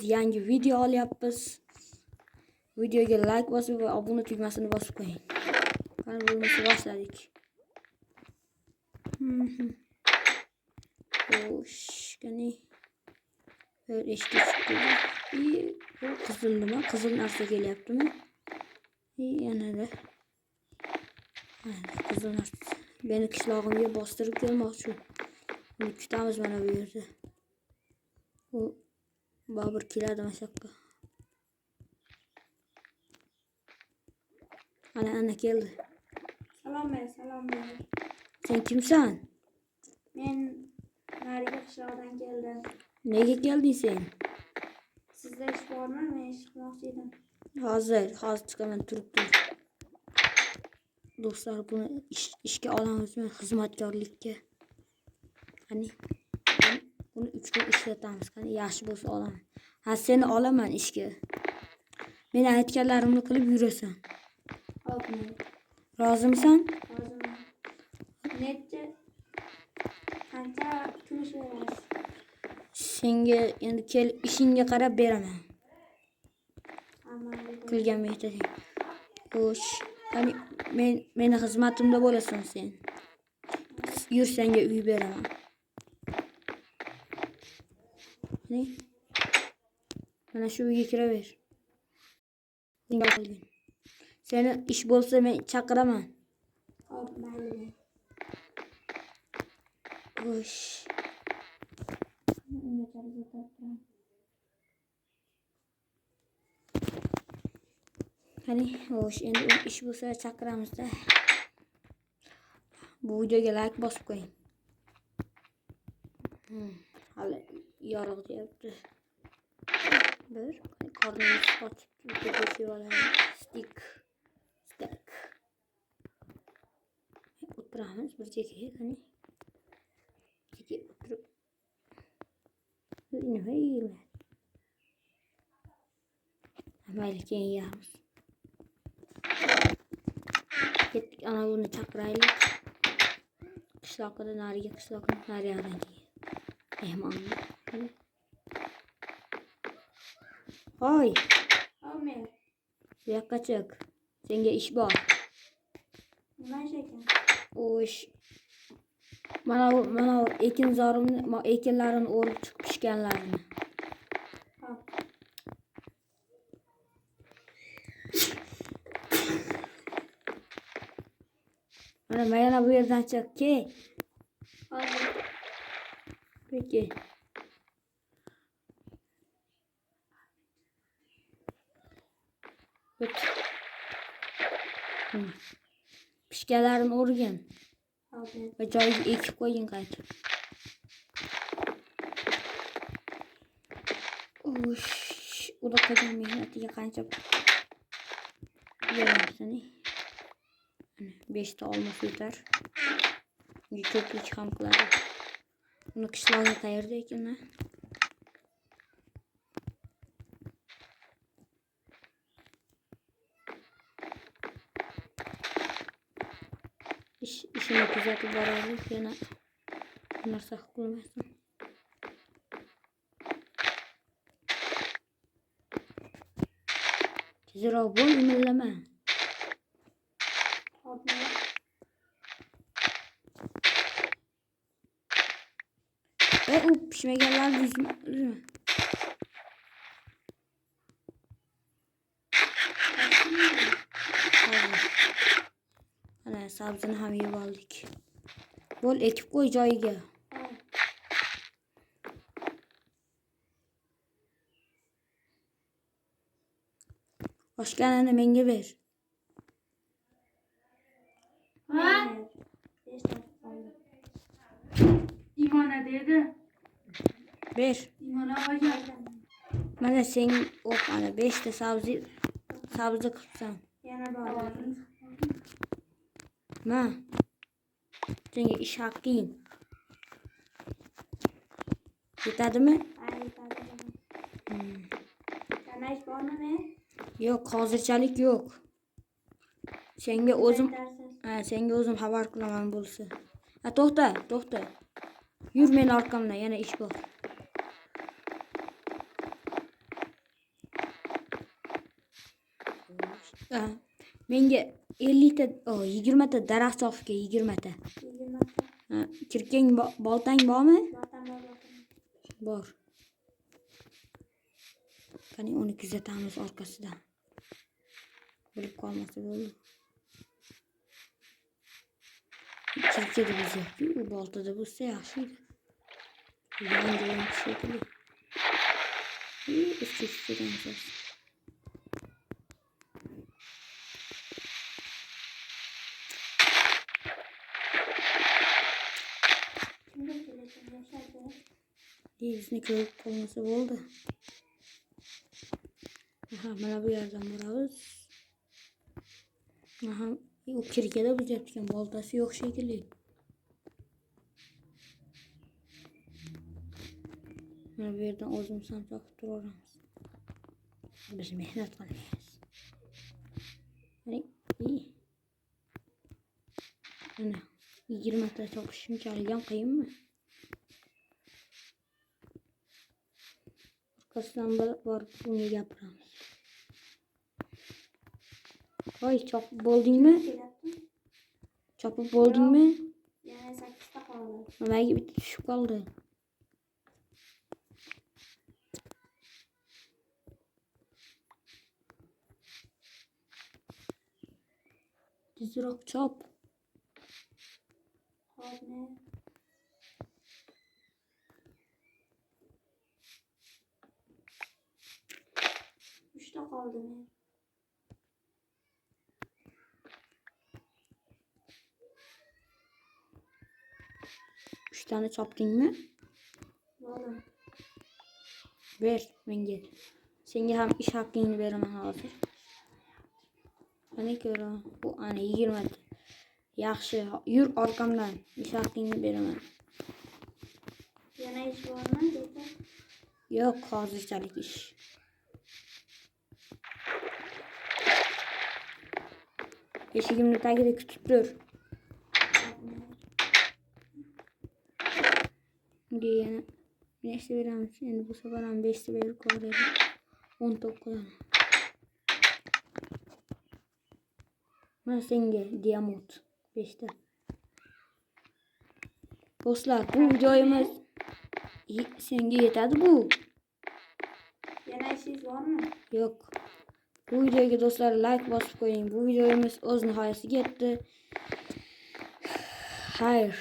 Yangi video olyapmiz. Videoga like bosib va obuna tugmasini bosib qo'ying. Qani bo'lmasa boshladik. Xo'sh, qani bir eshitib chiqdi. Bu qizil nima? Qizil narsa kelyaptimi? Yanada. Qizil narsa. Meni qishlog'imga bostirib kelmoqchi. Buni kutamiz mana bu yerda. U Bobur keladi mashaqqa. Ana keldi. Salom. Sen kimsan? Men nariga qishloqdan keldim. Nega kelding sen? Sizda ish bormi? Men ish qilmoqchi edim. Hozir chiqaman, turib tur. Do'stlar, buni ishga olamiz, men xizmatkorlikka. Qani buni 3 kun ishlatamiz. Qani yaxshi bo'lsa olaman. Ha, seni olaman ishga. Men aytganlarimni qilib yurasan. Hop. Rozimisan? Roziman. Qancha kumush berasiz? Senga endi kel ishingga qarab beraman. Amal Qilgan mehnating. Xo'sh, qani meni xizmatimda bo'lasan sen. Yur, senga uy beraman. Ne? Mana shu uyga kiraver. Seni ish bo'lsa men chaqiraman. hop, mayli. Xo'sh. Qani, xo'sh, endi ish bo'lsa chaqiramiz-da. Bu videoga like bosib qo'ying. Hali yorug' deyapti. Bir qornimiz ochib ketib olamiz. Stek. O'tiramiz bir chekkaga, qani. Chekkaga o'tirib. Nima yeyman? Mayli, keyin yeyamiz. Ketdik, ana buni chaqiraylik. Qishloqqa nariga mehmonni. Hoy, Men bu yoqqa chiq. Senga ish bor. nima ish ekan? Xo'sh. Mana ekinlarini o'rib chiqib pishganlarini. Hop. Mana bu yerdan chiq, ke. Hozir. Peki. Pishganlarini o'rgin. Hop. Va joyiga ekib qo'ying qaytib. Ush, uda qilgan mehnatiga qancha beramiz-ni? 5 ta olmos yetar. Ko'plik ham qiladi. Uni qishlog'i qayerda ekan? Ishini kuzatib boraylik, yana narsa qilmasin. Tezroq bo'l, imillama. Hop. U pishmaganlarni uzma. Ana sabzini ham yeb oldik. Bo'l, ekib qo'y joyiga. Oshganini menga ber. Ha? Imona dedi. Ber. Imona olgan. Mana sen ana 5 ta sabzi qilsan. Yana bor. Ma. Senga ish haqqing. Yetadimi? Yetadi. Yana ish bormi men? Yo'q, hozirchalik yo'q. Senga o'zim xabar qilaman bo'lsa. To'xta. Yur men orqamdan, yana ish bor. Ha, menga 50 ta, 20 ta daraxt chopib kel, 20 ta. 20 ta. Ha, kirkang boltang bormi? Vatan bor. Bor. Qani uni kuzatamiz orqasidan. Bilib qolmasa bo'ldi. Kirkada buzyapti, u boltada bo'lsa yaxshi edi. Yangi shekilli. Ustki-ustidan sos. Kimga kelayotgan yoshlarga? Bizni ko'rib qolmasa bo'ldi. Aha, mana bu yerdan boramiz. Aha, u kirkada buzyapti, boltasi yo'q shekilli. Mana bu yerdan o'zimiz ham topib turaveramiz. Biz mehnat qilamiz. Mana 20 ta topish shunchalik ham qiyinmi? Orqasidan borib bunga gapiramiz. Voy, chopib bo'ldingmi? Kelyapti. Chopib bo'ldingmi? Yana 8 ta qoldi. Nimaga bitta tushib qoldi? Tezroq chop. Hopni. Uchta qoldimi? Uchtani chopdingmi? Bo'ldi. Ber menga. Senga ham ish haqqingni beraman hozir. Qani ko'raman. Bu ana 20 ta. Yaxshi, yur orqamdan. Ish haqqingni beraman. Yana ish bormi dedi? Yo'q, hozirchalik ish. Eshigimni tagida kutib tur. Unga yana nechta beramiz? Endi bu safar ham 5 ta berib qo'yadi. 10 ta qilaman. Mana senga diamond 5 ta. Do'stlar, bu videomiz senga yetadi bu. Yana ishingiz bormi? Yo'q. Bu videoga do'stlar like bosib qo'ying. Bu videomiz o'z nihoyasiga yetdi. Xayr.